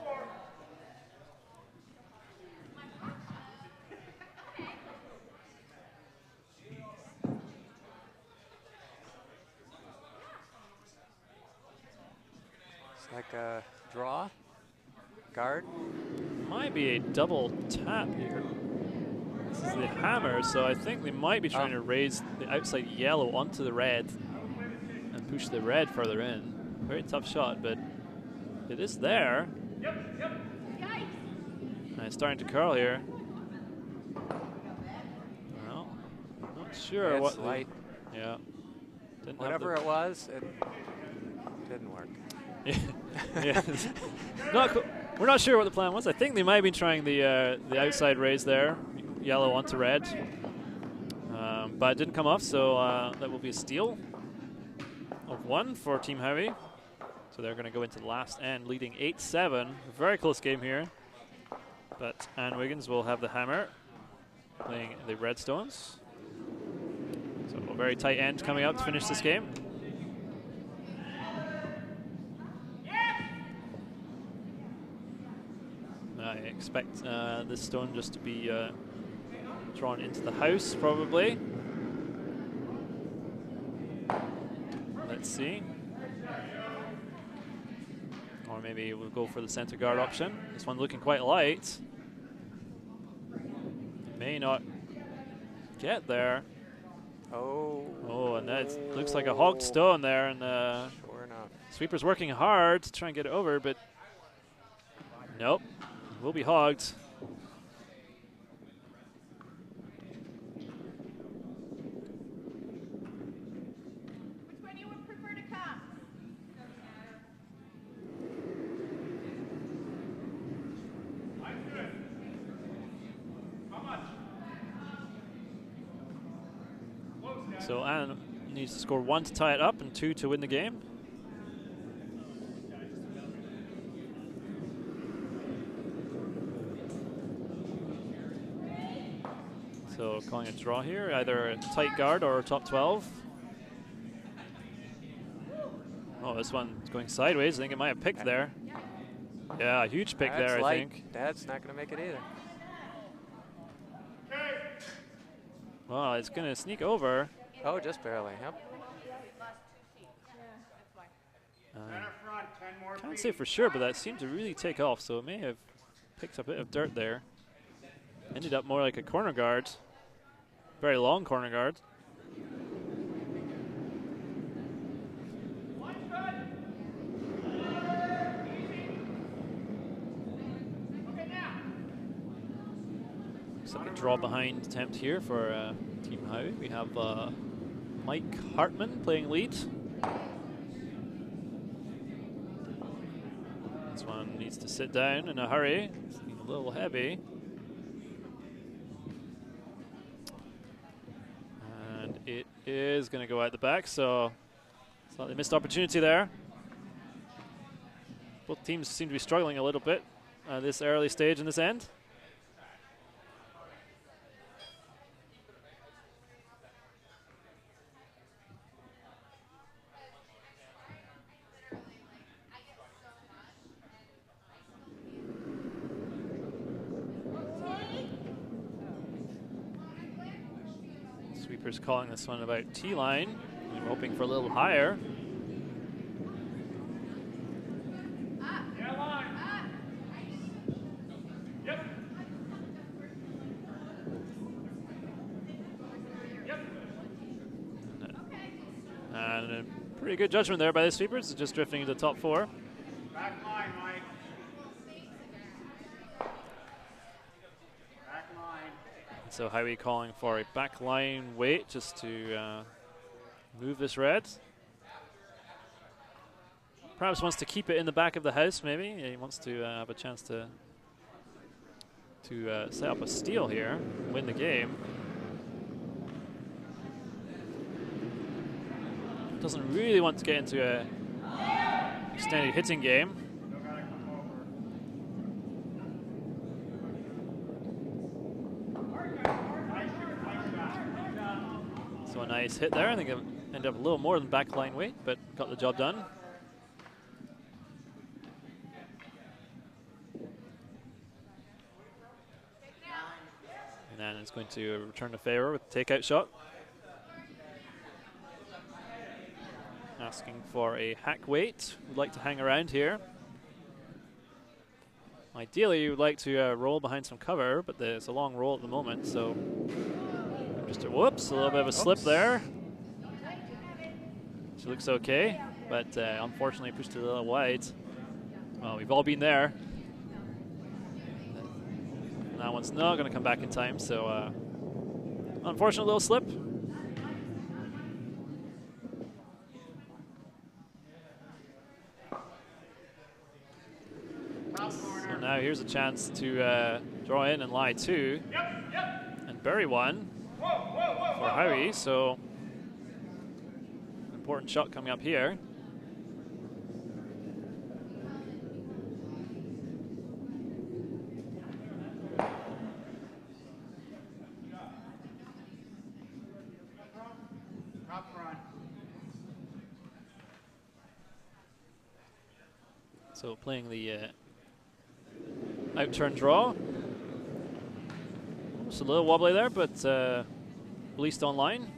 like a draw, guard. Might be a double tap here. This is the hammer, so I think they might be trying to raise the outside yellow onto the red and push the red further in. Very tough shot, but it is there. And it's starting to curl here. Well, not sure It's what. light. Yeah. Didn't Whatever it was, it didn't work. Yeah. We're not sure what the plan was. I think they might have been trying the outside raise there, yellow onto red, but it didn't come off. So that will be a steal of 1 for Team Howie. So they're going to go into the last end, leading 8-7. Very close game here, but Anne Wiggins will have the hammer, playing the Redstones. So a very tight end coming up to finish this game. I expect this stone just to be drawn into the house, probably. Let's see. Or maybe we'll go for the center guard option. This one looking quite light. May not get there. Oh, and that looks like a hogged stone there. And Sure enough. Sweeper's working hard to try and get it over, but nope. Will be hogged. Which one you would prefer to come? So Anne needs to score 1 to tie it up and 2 to win the game. So calling a draw here, either a tight guard or a top 12. Oh, this one's going sideways. I think it might have picked there. Yeah, a huge pick there, I think. Dad's not going to make it either. Well, it's going to sneak over. Oh, just barely. Yep. Can't say for sure, but that seemed to really take off, so it may have picked up a bit of dirt there. Ended up more like a corner guard. Very long corner guard. Looks like a draw behind attempt here for Team Howie. We have Mike Hartman playing lead. This one needs to sit down in a hurry. It's a little heavy. And it is going to go out the back, so slightly missed opportunity there. Both teams seem to be struggling a little bit at this early stage in this end. Sweeper's calling this one about T-line. I'm hoping for a little higher. And a pretty good judgment there by the sweepers, just drifting into the top 4. Back line, Mike. Back line. So Howie calling for a back line wait just to move this red. Perhaps wants to keep it in the back of the house, maybe. Yeah, he wants to have a chance to set up a steal here, win the game. Doesn't really want to get into a extended hitting game. So a nice hit there. I think it ended up a little more than backline weight, but got the job done. And then it's going to return the favor with a takeout shot. Asking for a hack weight. Would like to hang around here. Ideally, you would like to roll behind some cover, but there's a long roll at the moment, so just a whoops, a little bit of a slip there. She looks okay, but unfortunately pushed it a little wide. Well, we've all been there. That one's not going to come back in time, so unfortunate little slip. So now here's a chance to draw in and lie 2 and bury 1 for Howie. So important shot coming up here. So playing the out-turn draw. Just a little wobbly there, but released online.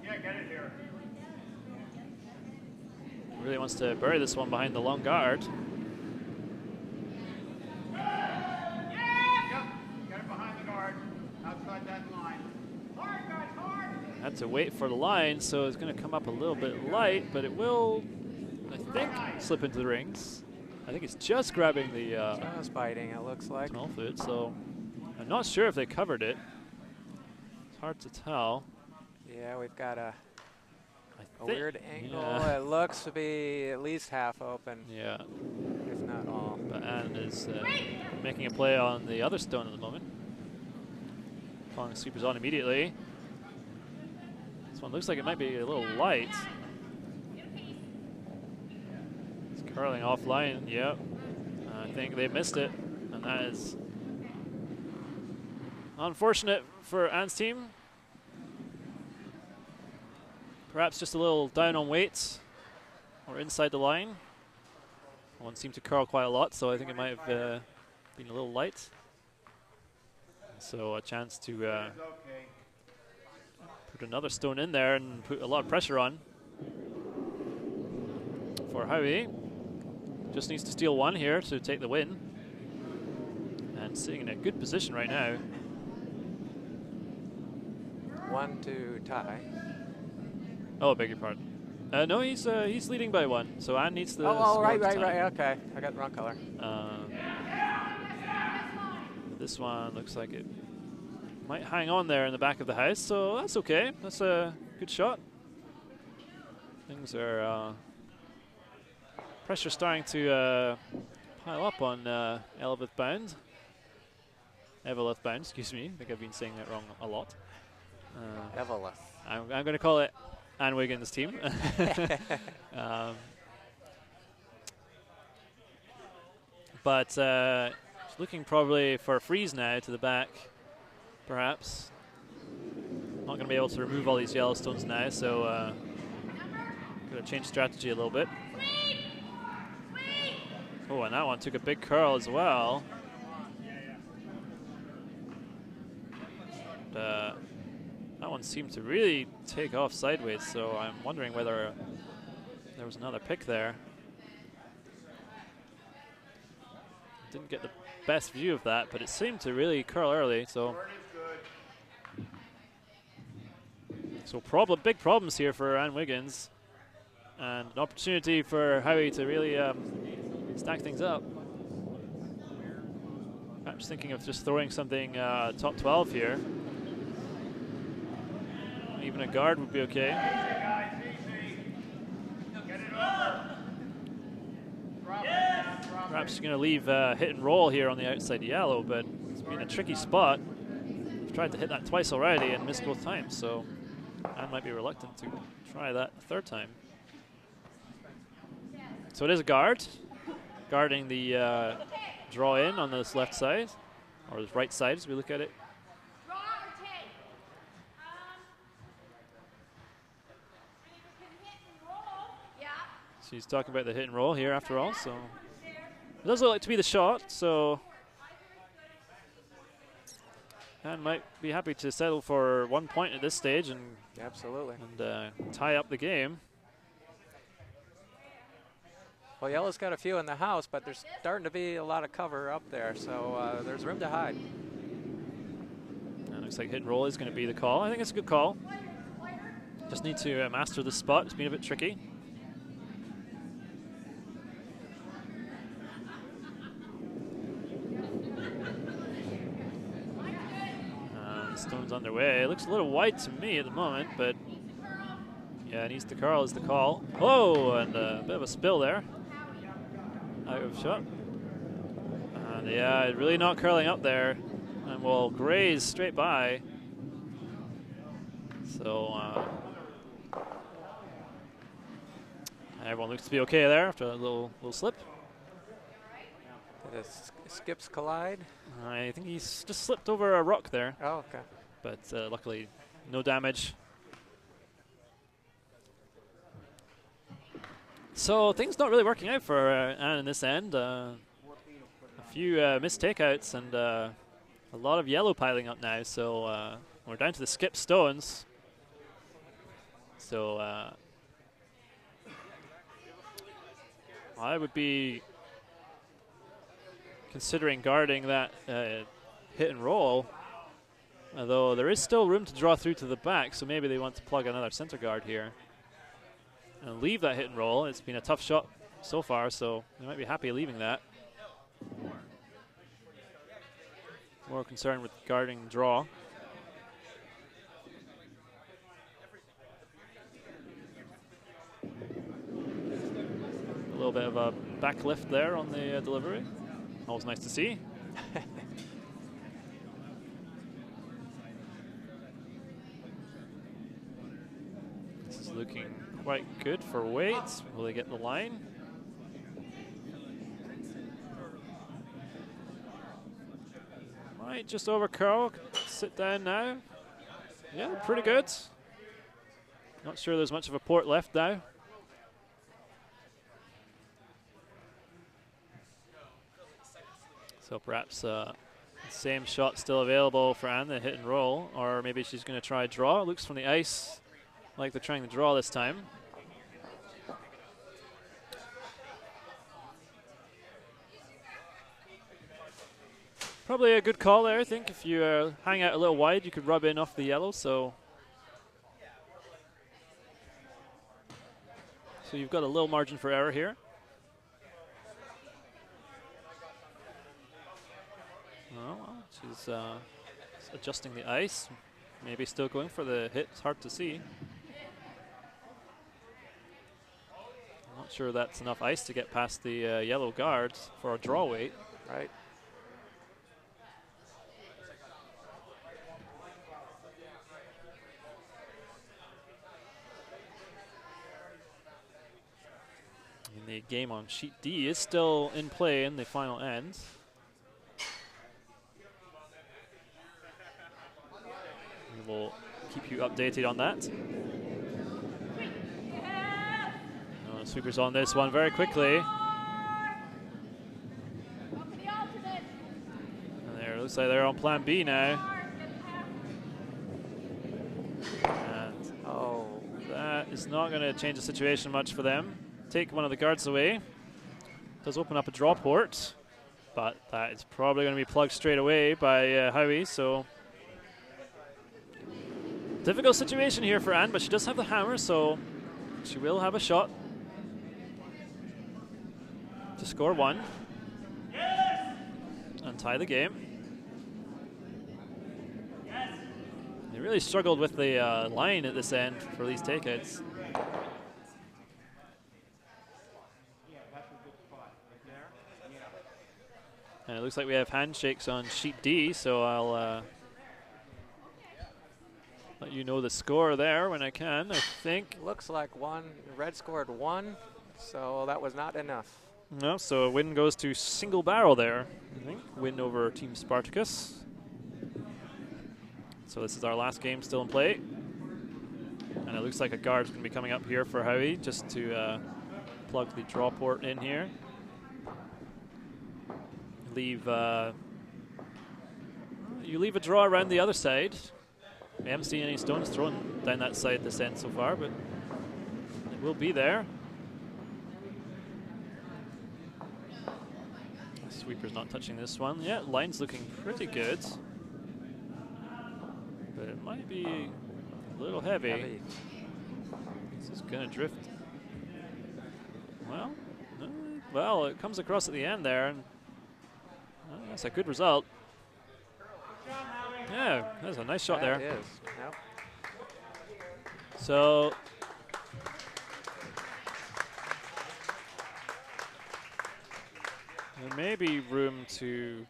Yeah, get it here. Really wants to bury this one behind the long guard. Yep, get it behind the guard, outside that line. Hard, guys, hard. Had to wait for the line, so it's going to come up a little bit light, but it will, I think, slip into the rings. I think it's just grabbing the Just biting, it looks like. small foot, so I'm not sure if they covered it. It's hard to tell. Yeah, we've got a I weird angle. Yeah. It looks to be at least half open, Yeah, if not all. but Anne is making a play on the other stone at the moment. Calling sweepers on immediately. This one looks like it might be a little light. It's curling offline, yep. I think they missed it, and that is unfortunate for Anne's team. Perhaps just a little down on weight or inside the line. One seemed to curl quite a lot, so I think it might have been a little light. So a chance to put another stone in there and put a lot of pressure on for Howie. Just needs to steal 1 here to take the win. And sitting in a good position right now. 1-2 tie. Oh, I beg your pardon. No, he's leading by 1, so Anne needs to. Oh, score right, to tie. okay. I got the wrong color. This one looks like it might hang on there in the back of the house, so that's okay. That's a good shot. Things are pressure starting to pile up on Eveleth Bound. Excuse me. I think I've been saying that wrong a lot. Eveleth. I'm going to call it Anne Wiggins' team. But it's looking probably for a freeze now to the back, perhaps. Not going to be able to remove all these yellow stones now, so going to change strategy a little bit. Oh, and that one took a big curl as well. That one seemed to really take off sideways, so I'm wondering whether there was another pick there. Didn't get the best view of that, but it seemed to really curl early, so So big problems here for Ann Wiggins, and an opportunity for Howie to really stack things up. Perhaps thinking of just throwing something top 12 here. Even a guard would be okay. Perhaps you're going to leave hit and roll here on the outside yellow, but it's been a tricky spot. I've tried to hit that twice already and missed both times, so I might be reluctant to try that a third time. So it is a guard, guarding the draw in on this left side, or this right side as we look at it. She's talking about the hit and roll here after all, so it does look like to be the shot, so Anne might be happy to settle for 1 point at this stage and absolutely tie up the game. Well, yellow's got a few in the house, but there's starting to be a lot of cover up there, so there's room to hide. And looks like hit and roll is going to be the call. I think it's a good call. Just need to master this spot. It's been a bit tricky. Stone's on their way. It looks a little wide to me at the moment, but yeah, needs to curl is the call. Oh, and a bit of a spill there. Out of shot. And yeah, really not curling up there, and will graze straight by. So everyone looks to be okay there after a little slip. Skips collide. I think he's just slipped over a rock there. Oh, okay. But luckily, no damage. So things not really working out for Anne in this end. A few missed takeouts and a lot of yellow piling up now. So we're down to the skip stones. So I would be considering guarding that hit and roll, although there is still room to draw through to the back, so maybe they want to plug another center guard here and leave that hit and roll. It's been a tough shot so far, so they might be happy leaving that. More concerned with guarding draw. A little bit of a back lift there on the delivery. Always nice to see. This is looking quite good for weights. Will they get the line? Might just over curl. Sit down now. Yeah, pretty good. Not sure there's much of a port left now. So perhaps same shot still available for Anne, the hit and roll, or maybe she's going to try draw. It looks from the ice like they're trying to draw this time. Probably a good call there, I think. If you hang out a little wide, you could rub in off the yellow, so you've got a little margin for error here. Oh, well, she's adjusting the ice. Maybe still going for the hit. It's hard to see. I'm not sure that's enough ice to get past the yellow guard for a draw weight. Right. And the game on sheet D is still in play in the final end. We'll keep you updated on that. Sweepers on this one very quickly. And there, looks like they're on plan B now. And that is not going to change the situation much for them. Take one of the guards away. Does open up a draw port, but that is probably going to be plugged straight away by Howie, so Difficult situation here for Anne, but she does have the hammer, so she will have a shot to score 1 and tie the game. They really struggled with the line at this end for these takeouts. And it looks like we have handshakes on sheet D, so I'll let you know the score there when I can, I think. Looks like red scored 1, so that was not enough. No, so a win goes to single barrel there, I think. Win over Team Spartacus. So this is our last game still in play. And it looks like a guard's going to be coming up here for Howie just to plug the draw port in here. You leave a draw around the other side. I haven't seen any stones thrown down that side this end so far, but it will be there. Sweeper's not touching this one. Yeah, line's looking pretty good. But it might be a little heavy. This is going to drift. Well, well, it comes across at the end there, and that's a good result. Yeah, that's a nice shot there. It is. Yep. So there may be room to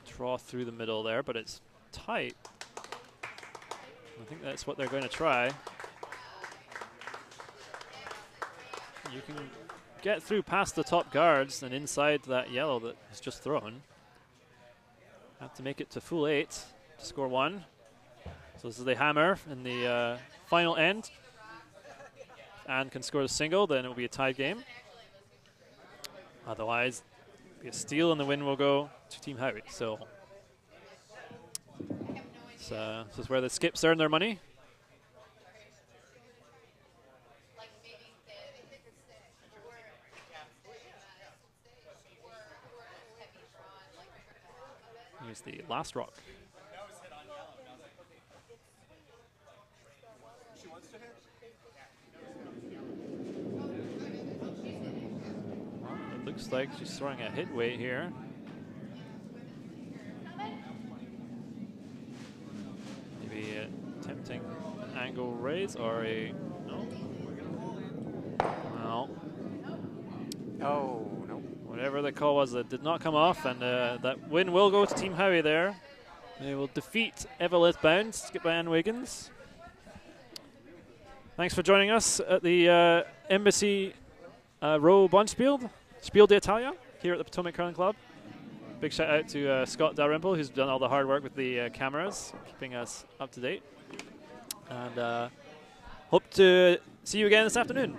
draw through the middle there, but it's tight. I think that's what they're going to try. You can get through past the top guards and inside that yellow that was just thrown. Have to make it to full 8 to score 1. So this is the hammer in the final end. If Anne can score the single, then it will be a tied game. Otherwise, it'll be a steal and the win will go to Team Howie. So this is where the skips earn their money. Here's the last rock. Well, it looks like she's throwing a hit weight here. Maybe attempting an angle raise or a no. No. Oh, no. Whatever the call was, that did not come off, and that win will go to Team Howie there. They will defeat Everlith Bound, skipped by Anne Wiggins. Thanks for joining us at the Embassy Row Bonspiel, Spiel d'Italia, here at the Potomac Curling Club. Big shout out to Scott Dalrymple, who's done all the hard work with the cameras, keeping us up to date. And hope to see you again this afternoon.